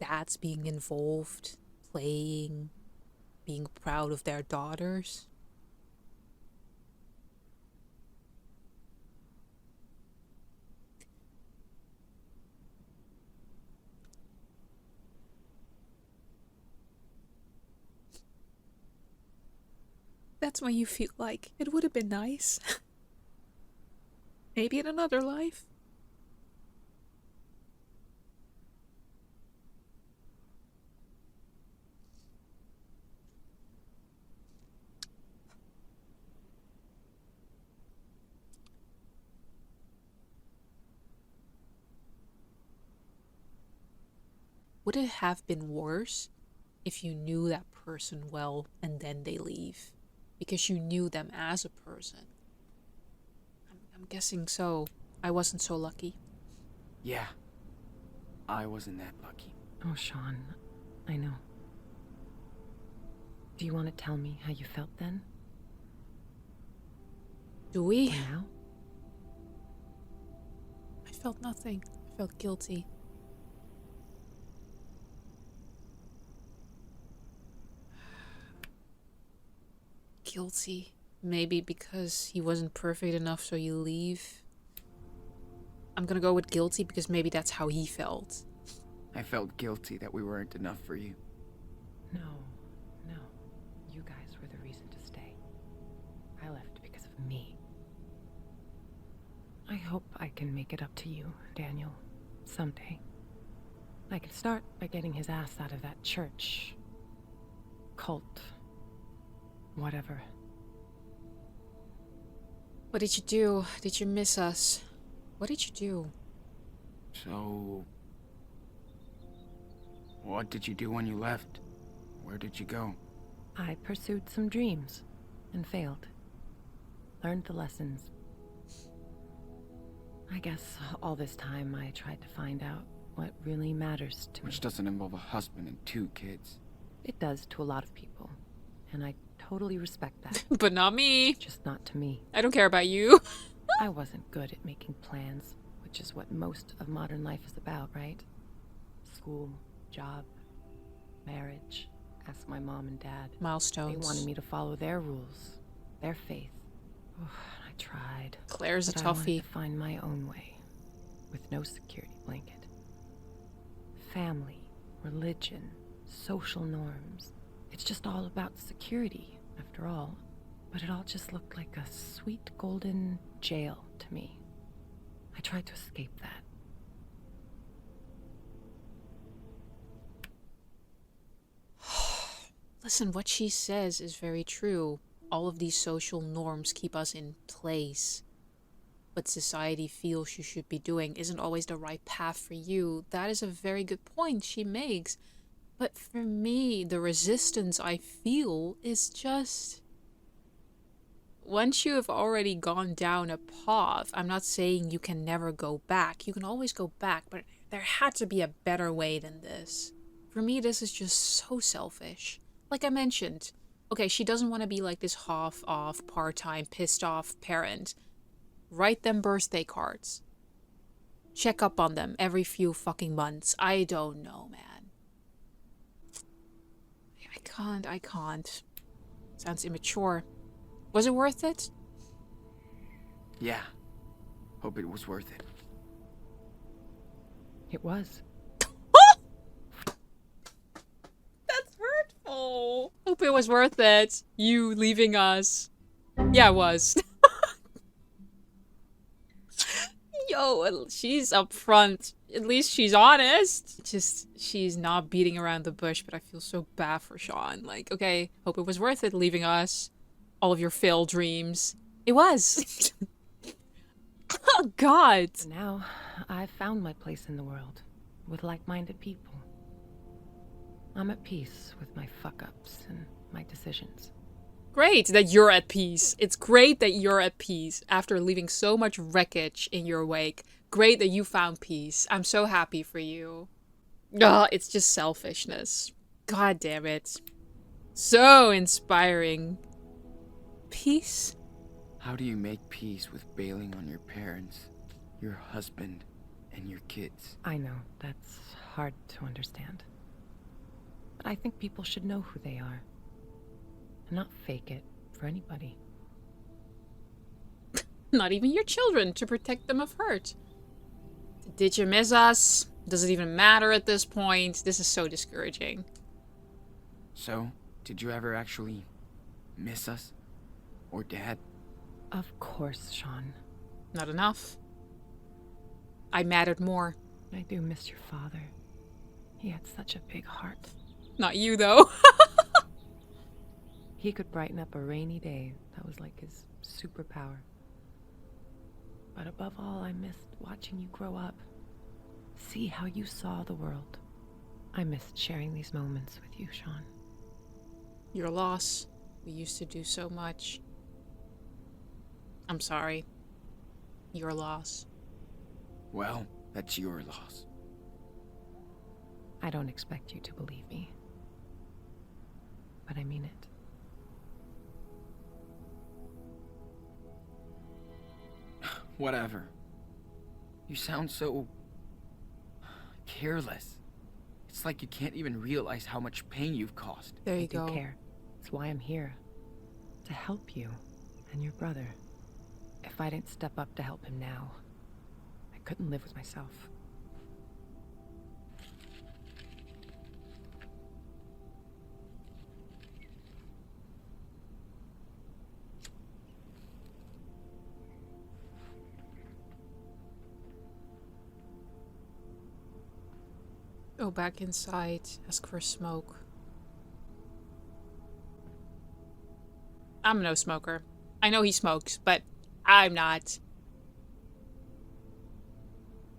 Speaker 3: dads being involved, playing, being proud of their daughters. That's when you feel like it would have been nice. Maybe in another life. Would it have been worse if you knew that person well and then they leave? Because you knew them as a person. I'm guessing so. I wasn't so lucky.
Speaker 1: Yeah. I wasn't that lucky.
Speaker 4: Oh, Sean, I know. Do you want to tell me how you felt then?
Speaker 3: Do we?
Speaker 4: Or now?
Speaker 3: I felt nothing. I felt guilty. Guilty. Maybe because he wasn't perfect enough, so you leave. I'm gonna go with guilty because maybe that's how he felt.
Speaker 1: I felt guilty that we weren't enough for you.
Speaker 4: No. You guys were the reason to stay. I left because of me. I hope I can make it up to you, Daniel, someday. I can start by getting his ass out of that church. Cult. Whatever.
Speaker 3: What did you do? Did you miss us? What did you do?
Speaker 1: So... what did you do when you left? Where did you go?
Speaker 4: I pursued some dreams and failed. Learned the lessons. I guess all this time I tried to find out what really matters to me.
Speaker 1: Which doesn't involve a husband and 2 kids.
Speaker 4: It does to a lot of people, and I totally respect that.
Speaker 3: But not me.
Speaker 4: Just not to me.
Speaker 3: I don't care about you.
Speaker 4: I wasn't good at making plans, which is what most of modern life is about, right? School, job, marriage. Ask my mom and dad.
Speaker 3: Milestones.
Speaker 4: They wanted me to follow their rules, their faith. Oh, I tried.
Speaker 3: Claire's a
Speaker 4: but I wanted
Speaker 3: toughie.
Speaker 4: to find my own way, with no security blanket. Family, religion, social norms. It's just all about security, after all. But it all just looked like a sweet golden jail to me. I tried to escape that.
Speaker 3: Listen, what she says is very true. All of these social norms keep us in place. What society feels you should be doing isn't always the right path for you. That is a very good point she makes. But for me, the resistance I feel is just... once you have already gone down a path, I'm not saying you can never go back. You can always go back, but there had to be a better way than this. For me, this is just so selfish. Like I mentioned, okay, she doesn't want to be like this half-off, part-time, pissed-off parent. Write them birthday cards. Check up on them every few fucking months. I don't know, man. I can't. Sounds immature. Was it worth it?
Speaker 1: Yeah. Hope it was worth it.
Speaker 4: It was.
Speaker 3: That's hurtful. Hope it was worth it. You leaving us. Yeah, it was. Yo, she's upfront. At least she's honest. Just, she's not beating around the bush, but I feel so bad for Sean. Like, okay, hope it was worth it leaving us. All of your failed dreams. It was. Oh, God.
Speaker 4: And now, I've found my place in the world, with like-minded people. I'm at peace with my fuck-ups and my decisions.
Speaker 3: Great that you're at peace. It's great that you're at peace after leaving so much wreckage in your wake. Great that you found peace. I'm so happy for you. Ugh, it's just selfishness. God damn it. So inspiring. Peace?
Speaker 1: How do you make peace with bailing on your parents, your husband, and your kids?
Speaker 4: I know, that's hard to understand. But I think people should know who they are. And not fake it for anybody.
Speaker 3: Not even your children, to protect them of hurt. Did you miss us? Does it even matter at this point? This is so discouraging.
Speaker 1: So, did you ever actually miss us? Or Dad?
Speaker 4: Of course, Sean.
Speaker 3: Not enough. I mattered more.
Speaker 4: I do miss your father. He had such a big heart.
Speaker 3: Not you, though.
Speaker 4: He could brighten up a rainy day. That was like his superpower. But above all, I missed watching you grow up. See how you saw the world. I missed sharing these moments with you, Sean.
Speaker 3: Your loss. We used to do so much. I'm sorry. Your loss.
Speaker 1: Well, that's your loss.
Speaker 4: I don't expect you to believe me. But I mean it.
Speaker 1: Whatever. You sound so careless. It's like you can't even realize how much pain you've caused.
Speaker 3: There you
Speaker 4: I do
Speaker 3: go.
Speaker 4: care. It's why I'm here. To help you and your brother. If I didn't step up to help him now, I couldn't live with myself.
Speaker 3: Go back inside. Ask for a smoke. I'm no smoker. I know he smokes, but I'm not.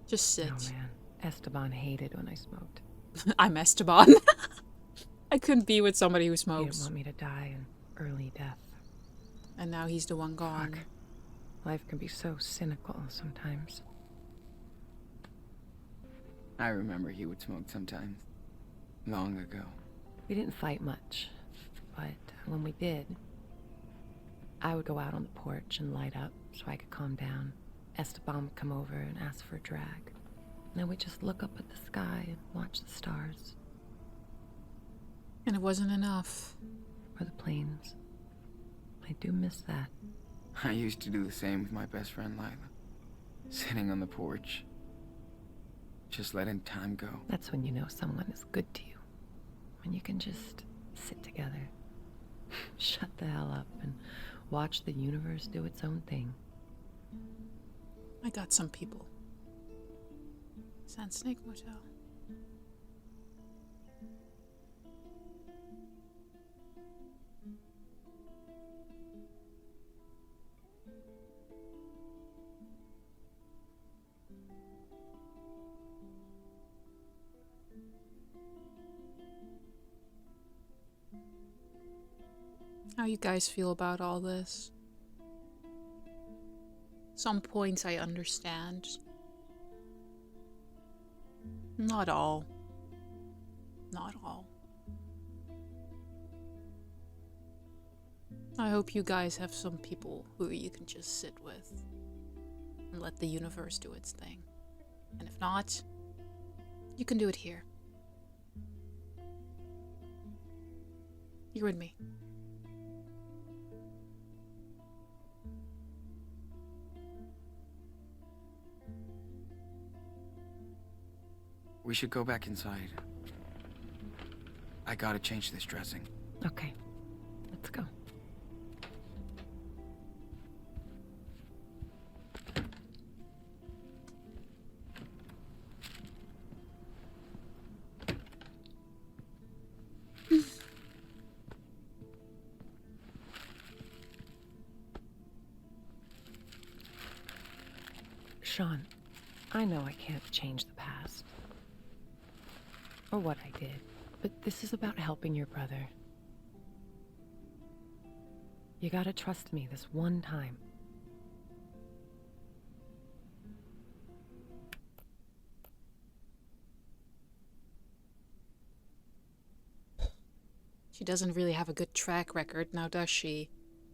Speaker 3: Just sit.
Speaker 4: Oh man, Esteban hated when I smoked.
Speaker 3: I'm Esteban. I couldn't be with somebody who
Speaker 4: He didn't
Speaker 3: smokes.
Speaker 4: want me to die an early death.
Speaker 3: And now he's the one gone.
Speaker 4: Fuck. Life can be so cynical sometimes.
Speaker 1: I remember he would smoke sometimes. Long ago.
Speaker 4: We didn't fight much, but when we did, I would go out on the porch and light up so I could calm down. Esteban would come over and ask for a drag. And then we'd just look up at the sky and watch the stars.
Speaker 3: And it wasn't enough.
Speaker 4: Or the planes. I do miss that.
Speaker 1: I used to do the same with my best friend Lila. Sitting on the porch. Just letting time go.
Speaker 4: That's when you know someone is good to you. When you can just sit together. Shut the hell up and watch the universe do its own thing.
Speaker 3: I got some people. Sand Snake Motel. How you guys feel about all this? Some points I understand. Not all. Not all. I hope you guys have some people who you can just sit with and let the universe do its thing. And if not, you can do it here. You're with me.
Speaker 1: We should go back inside. I gotta change this dressing.
Speaker 4: Okay, let's go. Sean, I know I can't change the past. Or what I did. But this is about helping your brother. You gotta trust me this one time.
Speaker 3: She doesn't really have a good track record now, does she?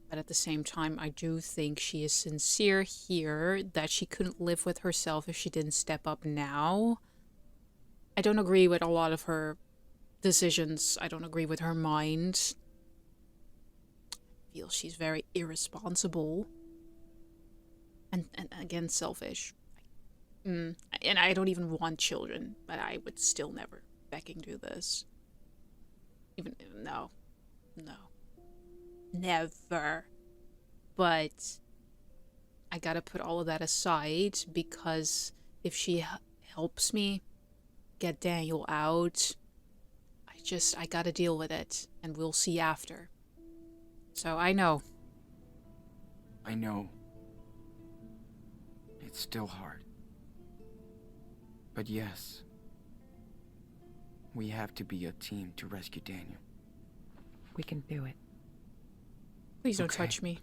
Speaker 3: But at the same time, I do think she is sincere here, that she couldn't live with herself if she didn't step up now. I don't agree with a lot of her decisions. I don't agree with her mind. I feel she's very irresponsible. And again, selfish. And I don't even want children, but I would still never fucking do this. No. Never. But I gotta put all of that aside, because if she helps me get Daniel out, I gotta deal with it, and we'll see after. So I know.
Speaker 1: I know. It's still hard. But yes, we have to be a team to rescue Daniel.
Speaker 4: We can do it.
Speaker 3: Please don't
Speaker 1: Okay.
Speaker 3: touch me.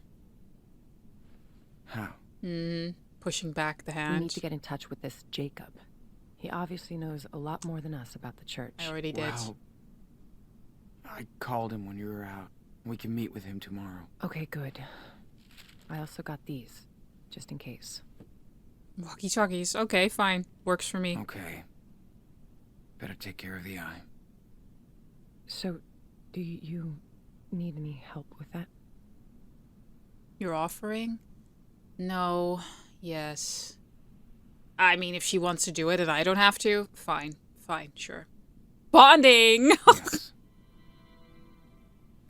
Speaker 1: How?
Speaker 3: Pushing back the
Speaker 4: We
Speaker 3: hand.
Speaker 4: need to get in touch with this Jacob. He obviously knows a lot more than us about the church.
Speaker 3: I already did.
Speaker 1: Well, I called him when you were out. We can meet with him tomorrow.
Speaker 4: Okay, good. I also got these, just in case.
Speaker 3: Walkie-talkies. Okay, fine. Works for me.
Speaker 1: Okay. Better take care of the eye.
Speaker 4: So, do you need any help with that?
Speaker 3: You're offering? No. Yes. I mean, if she wants to do it and I don't have to, fine. Fine, sure. Bonding!
Speaker 1: Yes.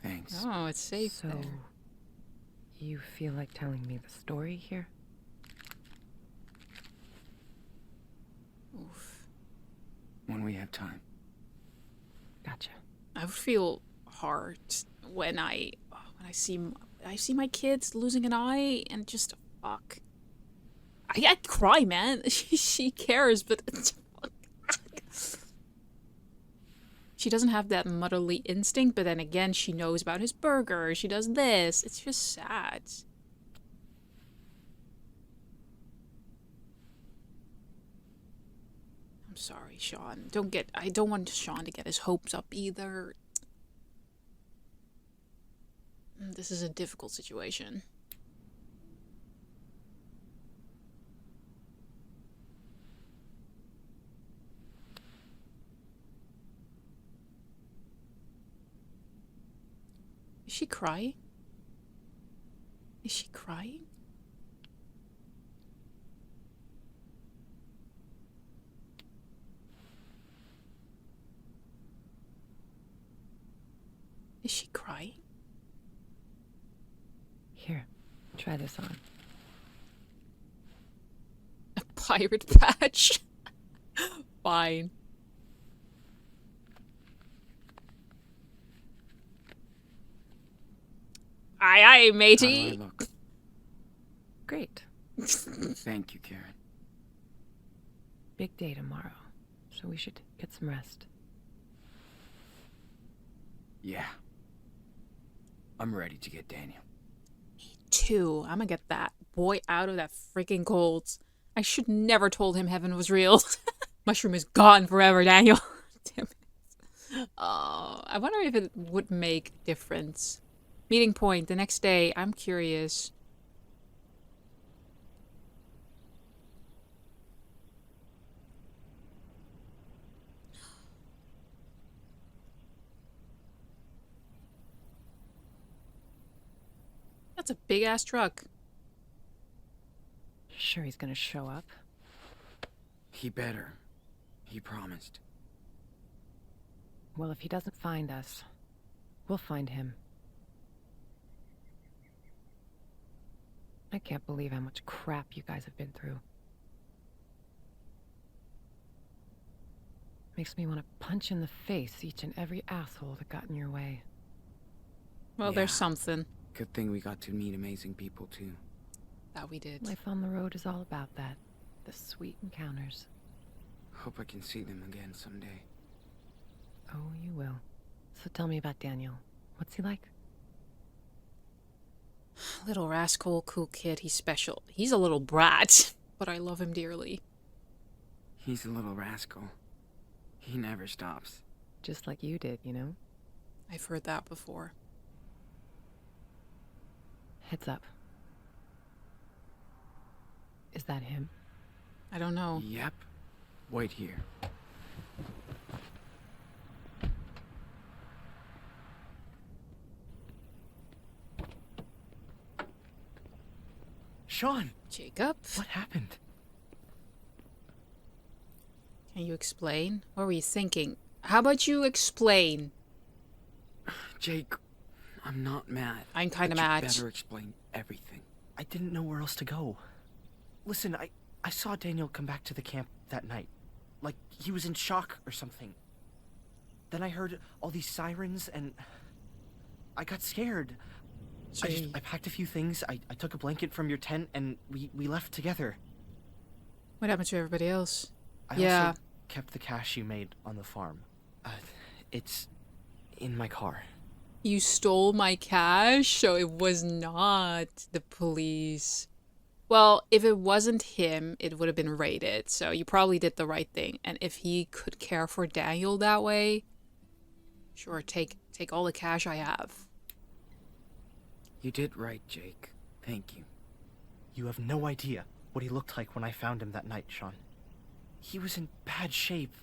Speaker 1: Thanks.
Speaker 3: Oh, it's safe
Speaker 4: So,
Speaker 3: there.
Speaker 4: you feel like telling me the story here?
Speaker 3: Oof.
Speaker 1: When we have time.
Speaker 4: Gotcha.
Speaker 3: I would feel hard when I see my kids losing an eye and just fuck. I'd cry, man. She cares, but she doesn't have that motherly instinct. But then again, she knows about his burger. She does this. It's just sad. I'm sorry, Sean. I don't want Sean to get his hopes up either. This is a difficult situation. Is she crying? Is she crying? Is she crying?
Speaker 4: Here, try this on.
Speaker 3: A pirate patch? Fine. Aye, aye,
Speaker 1: How do I
Speaker 3: matey.
Speaker 1: look?
Speaker 4: Great.
Speaker 1: Thank you, Karen.
Speaker 4: Big day tomorrow, so we should get some rest.
Speaker 1: Yeah. I'm ready to get Daniel.
Speaker 3: Too. I'm gonna get that boy out of that freaking cold. I should never told him heaven was real. Mushroom is gone forever, Daniel. Damn it. Oh, I wonder if it would make a difference. Meeting point the next day. I'm curious. That's a big-ass truck.
Speaker 4: Sure he's gonna show up?
Speaker 1: He better. He promised.
Speaker 4: Well, if he doesn't find us, we'll find him. I can't believe how much crap you guys have been through. Makes me want to punch in the face each and every asshole that got in your way.
Speaker 3: Well,
Speaker 1: Yeah.
Speaker 3: there's something
Speaker 1: Good thing we got to meet amazing people, too.
Speaker 3: that we did.
Speaker 4: Life on the road is all about that. The sweet encounters.
Speaker 1: Hope I can see them again someday.
Speaker 4: Oh, you will. So tell me about Daniel. What's he like?
Speaker 3: Little rascal, cool kid. He's special. He's a little brat, but I love him dearly.
Speaker 1: He's a little rascal. He never stops.
Speaker 4: Just like you did, you know?
Speaker 3: I've heard that before.
Speaker 4: Heads up. Is that him?
Speaker 3: I don't know.
Speaker 1: Yep. Wait here.
Speaker 2: Sean,
Speaker 3: Jacob,
Speaker 2: what happened?
Speaker 3: can you explain? What were you thinking? How about you explain?
Speaker 1: Jake, I'm not mad.
Speaker 3: I'm kind of
Speaker 1: but you
Speaker 3: mad.
Speaker 1: better explain everything.
Speaker 2: I didn't know where else to go. Listen, I saw Daniel come back to the camp that night. Like he was in shock or something. Then I heard all these sirens and I got scared.
Speaker 3: So
Speaker 2: I packed a few things. I took a blanket from your tent and we left together.
Speaker 3: what happened to everybody else?
Speaker 2: I
Speaker 3: Yeah.
Speaker 2: also kept the cash you made on the farm. It's in my car.
Speaker 3: You stole my cash, so it was not the police. Well, if it wasn't him, it would have been raided, so you probably did the right thing. And if he could care for Daniel that way, sure, take all the cash I have.
Speaker 1: You did right, Jake. Thank you.
Speaker 2: You have no idea what he looked like when I found him that night, Sean. He was in bad shape,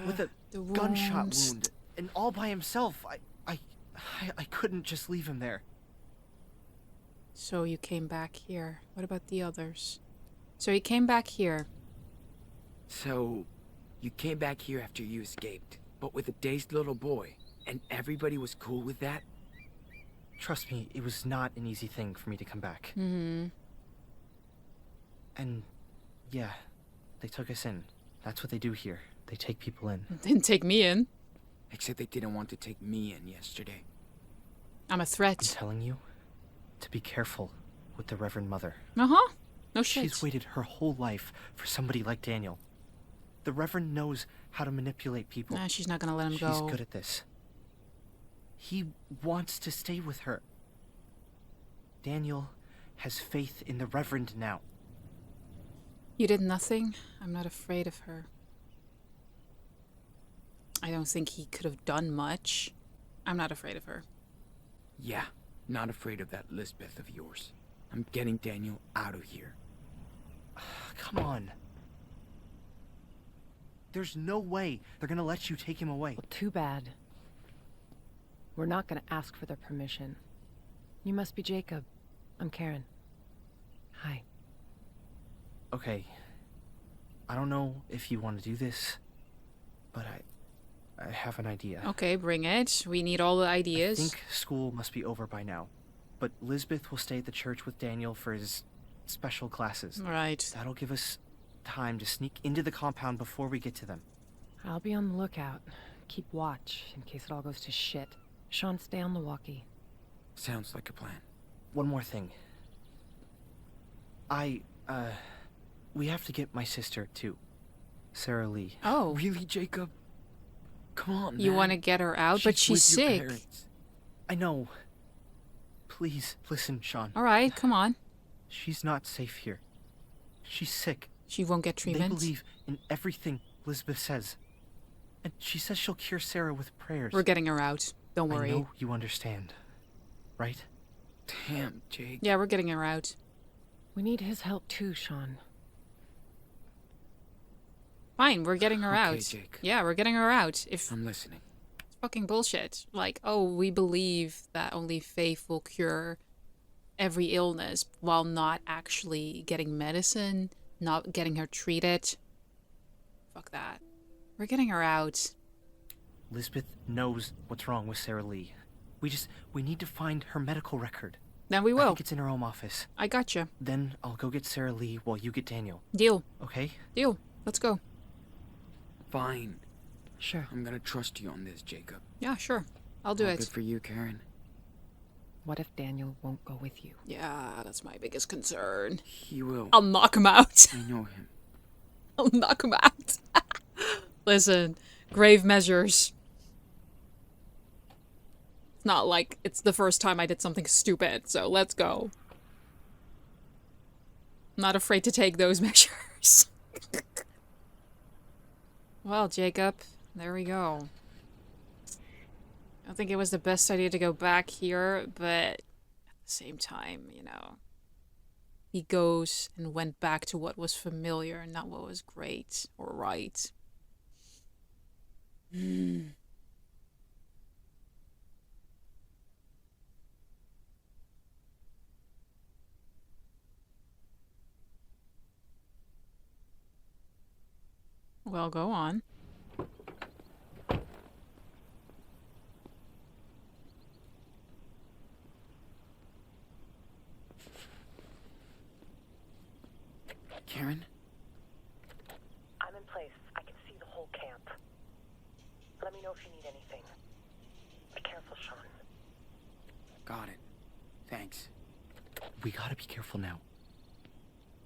Speaker 2: with a
Speaker 3: the
Speaker 2: gunshot
Speaker 3: wounds.
Speaker 2: wound, and all by himself. I couldn't just leave him there.
Speaker 3: So you came back here. What about the others? So he came back here.
Speaker 1: So, you came back here after you escaped, but with a dazed little boy, and everybody was cool with that?
Speaker 2: Trust me, it was not an easy thing for me to come back.
Speaker 3: Mm-hmm.
Speaker 2: And yeah, they took us in. That's what they do here. They take people in.
Speaker 3: Didn't take me in.
Speaker 1: Except they didn't want to take me in yesterday.
Speaker 3: I'm a
Speaker 2: I'm
Speaker 3: threat.
Speaker 2: telling you to be careful with the Reverend Mother.
Speaker 3: Uh-huh. No shit.
Speaker 2: She's waited her whole life for somebody like Daniel. The Reverend knows how to manipulate people.
Speaker 3: Nah, she's not gonna let him
Speaker 2: She's
Speaker 3: go.
Speaker 2: good at this. He wants to stay with her. Daniel has faith in the Reverend now.
Speaker 3: You did nothing? I'm not afraid of her. I don't think he could have done much. I'm not afraid of her.
Speaker 1: Yeah, not afraid of that Lisbeth of yours. I'm getting Daniel out of here.
Speaker 2: Come on. There's no way they're gonna let you take him away.
Speaker 4: Well, too bad. We're not gonna ask for their permission. You must be Jacob. I'm Karen. Hi.
Speaker 2: Okay. I don't know if you want to do this, but I have an idea.
Speaker 3: Okay, bring it. We need all the ideas.
Speaker 2: I think school must be over by now, but Lisbeth will stay at the church with Daniel for his special classes.
Speaker 3: Right.
Speaker 2: That'll give us time to sneak into the compound before we get to them.
Speaker 4: I'll be on the lookout. Keep watch in case it all goes to shit. Sean, stay on the walkie.
Speaker 1: Sounds like a plan.
Speaker 2: One more thing. We have to get my sister, too. Sarah Lee.
Speaker 3: Oh,
Speaker 1: Really, Jacob? Come on,
Speaker 3: you
Speaker 1: man.
Speaker 3: want to get her out, but she's
Speaker 1: with your
Speaker 3: sick.
Speaker 1: parents.
Speaker 2: I know. Please, listen, Sean.
Speaker 3: All right, come on.
Speaker 2: She's not safe here. She's sick.
Speaker 3: She won't get treatment.
Speaker 2: They believe in everything Lisbeth says. And she says she'll cure Sarah with prayers.
Speaker 3: We're getting her out. Don't
Speaker 2: I
Speaker 3: worry.
Speaker 2: know you understand. Right?
Speaker 1: Damn, Jake.
Speaker 3: Yeah, we're getting her out.
Speaker 4: We need his help too, Sean.
Speaker 3: Fine, we're getting her
Speaker 1: Okay,
Speaker 3: out.
Speaker 1: Jake.
Speaker 3: Yeah, we're getting her out. If
Speaker 1: I'm listening.
Speaker 3: it's fucking bullshit. Like, oh, we believe that only faith will cure every illness while not actually getting medicine, not getting her treated. Fuck that. We're getting her out.
Speaker 2: Lisbeth knows what's wrong with Sarah Lee. We need to find her medical record.
Speaker 3: Then we
Speaker 2: I
Speaker 3: will.
Speaker 2: think it's in her home office.
Speaker 3: I gotcha.
Speaker 2: Then I'll go get Sarah Lee while you get Daniel.
Speaker 3: Deal.
Speaker 2: Okay?
Speaker 3: Deal. Let's go.
Speaker 1: Fine.
Speaker 4: Sure.
Speaker 1: I'm gonna trust you on this, Jacob.
Speaker 3: Yeah, sure. I'll do
Speaker 1: All
Speaker 3: it.
Speaker 1: good for you, Karen.
Speaker 4: What if Daniel won't go with you?
Speaker 3: Yeah, that's my biggest concern.
Speaker 1: He will.
Speaker 3: I'll knock him out.
Speaker 1: I know him.
Speaker 3: I'll knock him out. Listen, grave measures. It's not like it's the first time I did something stupid, so let's go. I'm not afraid to take those measures. Well, Jacob, there we go. I think it was the best idea to go back here, but at the same time, you know, he goes and went back to what was familiar, not what was great or right. Well, go on.
Speaker 1: Karen?
Speaker 5: I'm in place. I can see the whole camp. Let me know if you need anything. Be careful, Sean.
Speaker 1: Got it. Thanks.
Speaker 2: We gotta be careful now.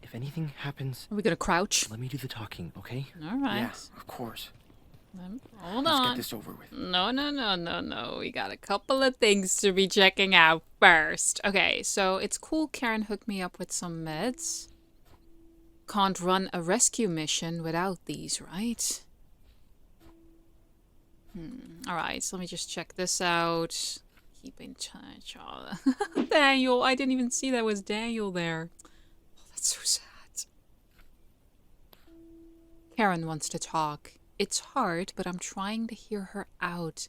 Speaker 2: If anything happens,
Speaker 3: Are we gonna crouch?
Speaker 2: let me do the talking, okay?
Speaker 3: All right.
Speaker 1: Yeah, of course.
Speaker 3: Hold
Speaker 1: Let's
Speaker 3: on.
Speaker 1: get this over with.
Speaker 3: No. We got a couple of things to be checking out first. Okay, so it's cool Karen hooked me up with some meds. Can't run a rescue mission without these, right? Alright, so let me just check this out. Keep in touch. Oh, Daniel, I didn't even see that was Daniel there. Oh, that's so sad. Karen wants to talk. It's hard, but I'm trying to hear her out.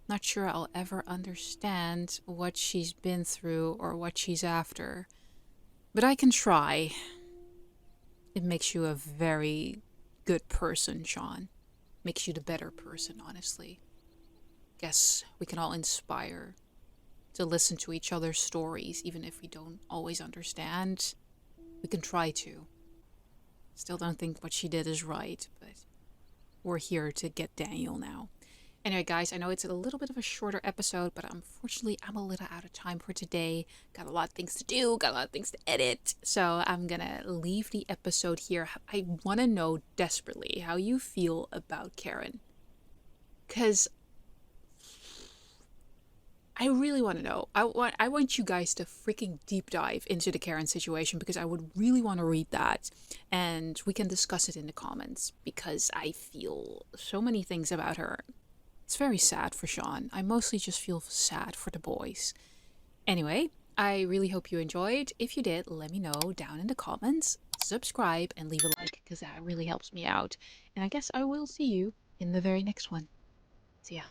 Speaker 3: Not sure I'll ever understand what she's been through or what she's after. But I can try. It makes you a very good person, Sean. Makes you the better person, honestly. Guess we can all inspire to listen to each other's stories, even if we don't always understand. We can try to. Still don't think what she did is right, but we're here to get Daniel now. Anyway, guys, I know it's a little bit of a shorter episode, but unfortunately, I'm a little out of time for today. Got a lot of things to do, got a lot of things to edit. So I'm gonna leave the episode here. I want to know desperately how you feel about Karen. Because I really want to know. I want you guys to freaking deep dive into the Karen situation because I would really want to read that. And we can discuss it in the comments because I feel so many things about her. It's very sad for Sean. I mostly just feel sad for the boys. Anyway, I really hope you enjoyed. If you did, let me know down in the comments. Subscribe and leave a like because that really helps me out. And I guess I will see you in the very next one. See ya.